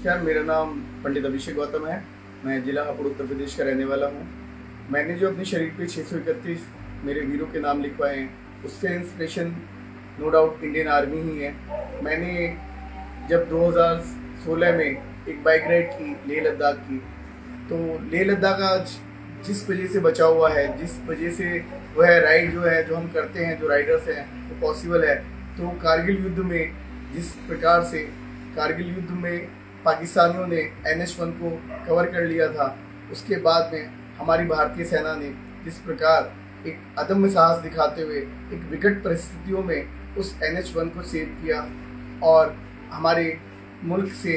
नमस्कार, मेरा नाम पंडित अभिषेक गौतम है। मैं जिला हापुड़ उत्तर प्रदेश का रहने वाला हूँ। मैंने जो अपने शरीर पे 631 मेरे वीरों के नाम लिखवाए हैं, उसका inspiration no doubt Indian army ही है। मैंने जब 2016 में एक बाइक राइड की लेह लद्दाख की, तो लेह लद्दाख आज जिस वजह से बचा हुआ है, जिस वजह से वह राइड जो है जो हम करते हैं, जो राइडर्स हैं, वो पॉसिबल है। तो कारगिल युद्ध में जिस प्रकार से कारगिल युद्ध में पाकिस्तानियों ने NH-1 को कवर कर लिया था, उसके बाद में हमारी भारतीय सेना ने जिस प्रकार एक अदम्य साहस दिखाते हुए एक विकट परिस्थितियों में उस NH-1 को सेव किया और हमारे मुल्क से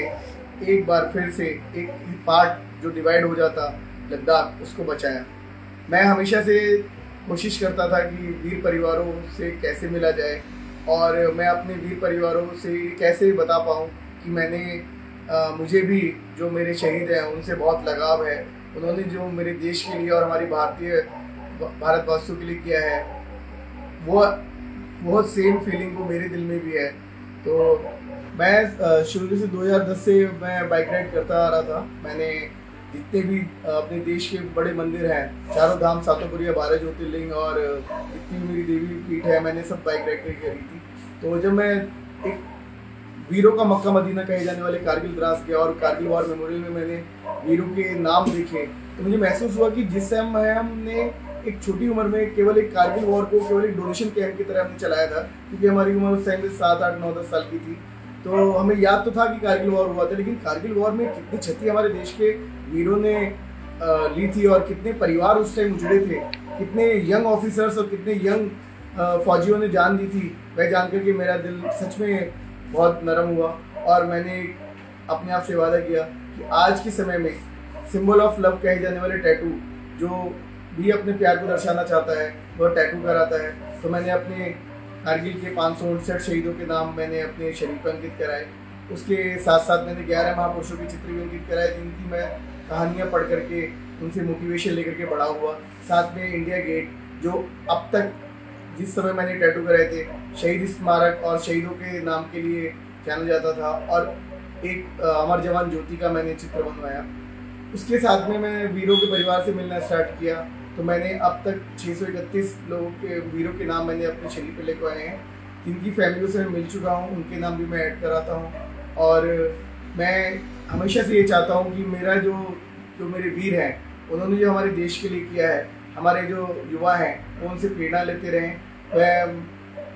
एक बार फिर से एक पार्ट जो डिवाइड हो जाता लद्दाख, उसको बचाया। मैं हमेशा से कोशिश करता था कि वीर परिवारों से कैसे मिला जाए और मैं अपने वीर परिवारों से कैसे बता पाऊँ कि मुझे भी जो मेरे शहीद हैं उनसे बहुत लगाव है। उन्होंने जो मेरे देश के लिए और हमारी भारतवासियों के लिए किया है, वो सेम फीलिंग वो मेरे दिल में भी है। तो मैं शुरू से 2010 से मैं बाइक राइड करता आ रहा था। मैंने जितने भी अपने देश के बड़े मंदिर हैं, चारों धाम, सातोपुरिया, 12 ज्योतिर्लिंग और जितनी भी मेरी देवी पीठ है, मैंने सब बाइक राइड करी थी। तो जब मैं एक वीरों का मक्का मदीना कहे जाने वाले कारगिल द्रास गया और कारगिल वॉर मेमोरियल में मैंने वीरों के नाम देखे, तो मुझे महसूस हुआ कि जिस समय हमने एक छोटी उम्र में केवल एक कारगिल वॉर को केवल एक डोनेशन कैंप की तरह हमने चलाया था, क्योंकि हमारी उम्र उस टाइम 7, 8, 9, 10 साल की थी। तो हमें याद तो था कि कारगिल वॉर हुआ था, लेकिन कारगिल वॉर में कितनी क्षति हमारे देश के वीरों ने ली थी और कितने परिवार उस टाइम उजड़े थे, कितने यंग ऑफिसर्स और कितने यंग फौजियों ने जान दी थी। वह जानकर के मेरा दिल सच में बहुत नरम हुआ और मैंने अपने आप से वादा किया कि आज के समय में सिंबल ऑफ लव कहे जाने वाले टैटू, जो भी अपने प्यार को दर्शाना चाहता है वह टैटू कराता है। तो मैंने अपने कारगिल के 559 शहीदों के नाम मैंने अपने शरीर पर अंकित कराए। उसके साथ साथ मैंने 11 महापुरुषों के चित्र भी अंकित कराए, जिनकी मैं कहानियाँ पढ़ करके उनसे मोटिवेशन लेकर के बड़ा हुआ। साथ में इंडिया गेट, जो अब तक जिस समय मैंने टैटू कराए थे, शहीद स्मारक और शहीदों के नाम के लिए जाना जाता था, और एक अमर जवान ज्योति का मैंने चित्र बनवाया। उसके साथ में मैं वीरों के परिवार से मिलना स्टार्ट किया। तो मैंने अब तक 631 लोगों के वीरों के नाम मैंने अपने शरीर पे लिखवाए हैं, जिनकी फैमिलियों से मैं मिल चुका हूँ, उनके नाम भी मैं ऐड कराता हूँ। और मैं हमेशा से ये चाहता हूँ कि मेरा जो मेरे वीर हैं, उन्होंने जो हमारे देश के लिए किया है, हमारे जो युवा हैं वो उनसे प्रेरणा लेते रहें। वह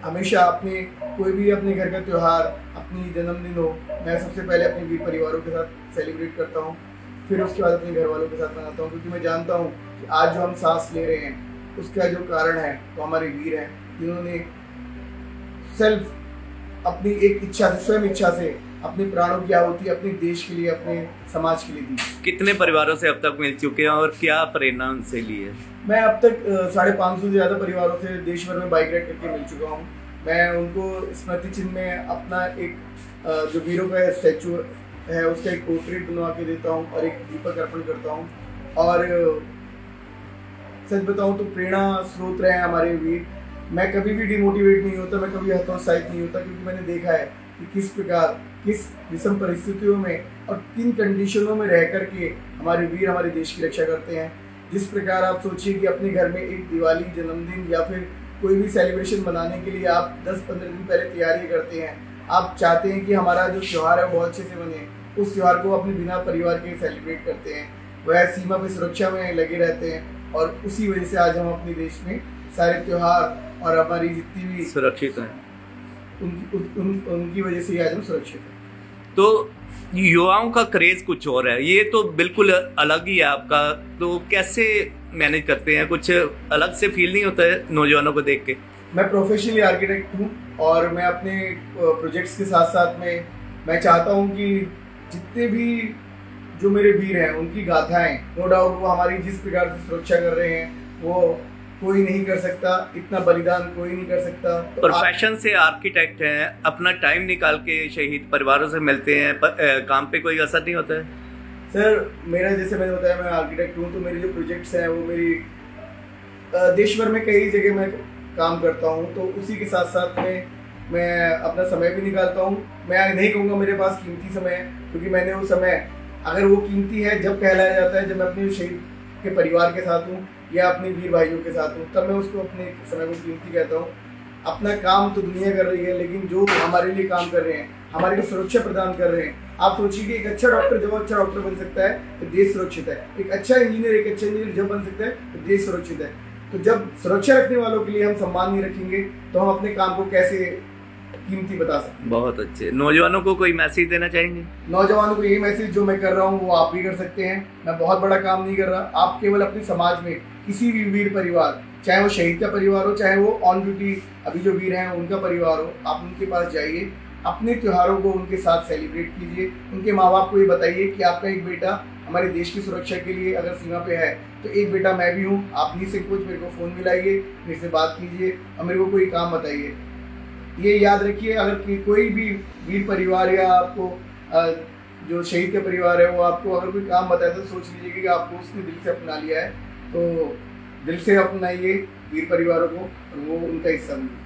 हमेशा कोई भी अपने घर का त्यौहार, अपनी जन्मदिन हो, मैं सबसे पहले अपने वीर परिवारों के साथ सेलिब्रेट करता हूँ, फिर उसके बाद अपने घर वालों के साथ मनाता हूँ, क्योंकि मैं जानता हूँ कि आज जो हम सांस ले रहे हैं उसका जो कारण है वो हमारे वीर हैं, जिन्होंने अपनी एक इच्छा से, स्वयं इच्छा से अपने प्राणों की आहुति अपने देश के लिए, अपने समाज के लिए दी। कितने परिवारों से अब तक मिल चुके हैं और क्या प्रेरणा उनसे ली है? मैं अब तक 550 से ज़्यादा परिवारों से देश भर में बाइक राइड करके मिल चुका हूँ। मैं उनको स्मृति चिन्ह में अपना एक जो वीरों का स्टैचू है उसका एक पोर्ट्रेट बनवा के देता हूँ और एक दीपक अर्पण करता हूँ। और सच बताऊँ तो प्रेरणा स्रोत रहे हैं हमारे वीर। मैं कभी भी डिमोटिवेट नहीं होता, मैं कभी हतोत्साहित नहीं होता, क्योंकि मैंने देखा है कि किस प्रकार, किस विषम परिस्थितियों में और किन कंडीशनों में रह करके हमारे वीर हमारे देश की रक्षा करते हैं। जिस प्रकार आप सोचिए कि अपने घर में एक दिवाली, जन्मदिन या फिर कोई भी सेलिब्रेशन बनाने के लिए आप 10-15 दिन पहले तैयारी करते हैं। आप चाहते हैं कि हमारा जो त्यौहार है वो अच्छे से बने, उस त्यौहार को अपने बिना परिवार के सेलिब्रेट करते हैं। वह सीमा पर सुरक्षा में लगे रहते हैं और उसी वजह से आज हम अपने देश में सारे त्यौहार और हमारी जितनी भी सुरक्षित हैं, उनकी वजह से आज हम सुरक्षित हैं। तो युवाओं का क्रेज कुछ और है, ये तो बिल्कुल अलग ही है आपका। तो कैसे मैनेज करते हैं? कुछ अलग से फील नहीं होता है नौजवानों को देख के? मैं प्रोफेशनली आर्किटेक्ट हूँ और मैं अपने प्रोजेक्ट्स के साथ साथ में मैं चाहता हूँ कि जितने भी जो मेरे वीर हैं उनकी गाथाएं, नो डाउट वो हमारी जिस प्रकार से सुरक्षा कर रहे हैं वो कोई नहीं कर सकता, इतना बलिदान कोई नहीं कर सकता। तो प्रोफेशन से आर्किटेक्ट हैं, अपना टाइम निकाल के शहीद परिवारों से मिलते हैं, काम पे कोई असर नहीं होता है? सर मेरा, जैसे मैंने बताया, मैं आर्किटेक्ट हूँ, तो मेरे जो प्रोजेक्ट्स हैं वो मेरी देश भर में कई जगह मैं काम करता हूँ। तो उसी के साथ साथ में मैं अपना समय भी निकालता हूँ। मैं नहीं कहूँगा मेरे पास कीमती समय है, क्योंकि मैंने वो समय, अगर वो कीमती है जब कहलाया जाता है जब मैं अपने शहीद के परिवार के साथ हूँ या अपने वीर भाइयों के साथ हूँ, तब मैं उसको अपने समय को कीमती कहता हूँ। अपना काम तो दुनिया कर रही है, लेकिन जो हमारे लिए काम कर रहे हैं, हमारे लिए सुरक्षा प्रदान कर रहे हैं। आप सोचिए कि एक अच्छा डॉक्टर जब अच्छा डॉक्टर बन सकता है तो देश सुरक्षित है। एक अच्छा इंजीनियर जब बन सकता है तो देश सुरक्षित है। तो जब सुरक्षा रखने वालों के लिए हम सम्मान नहीं रखेंगे तो हम अपने काम को कैसे कीमती बता सकते हैं। बहुत अच्छे। नौजवानों को कोई मैसेज देना चाहेंगे? नौजवानों को यही मैसेज जो मैं कर रहा हूँ वो आप भी कर सकते हैं। मैं बहुत बड़ा काम नहीं कर रहा। आप केवल अपने समाज में किसी भी वीर परिवार, चाहे वो शहीद का परिवार हो, चाहे वो ऑन ड्यूटी अभी जो वीर हैं उनका परिवार हो, आप उनके पास जाइए, अपने त्योहारों को उनके साथ सेलिब्रेट कीजिए। उनके माँ बाप को ये बताइए कि आपका एक बेटा हमारे देश की सुरक्षा के लिए अगर सीमा पे है तो एक बेटा मैं भी हूँ। आप निसंकोच मेरे को फ़ोन मिलाइए, मेरे से बात कीजिए और मेरे को कोई काम बताइए। ये याद रखिए, अगर कोई भी वीर परिवार या आपको जो शहीद का परिवार है वो आपको अगर कोई काम बताए तो सोच लीजिए कि आपको उसने दिल से अपना लिया है। तो दिल से अपनाइए वीर परिवारों को और वो उनका हिस्सा बनिए।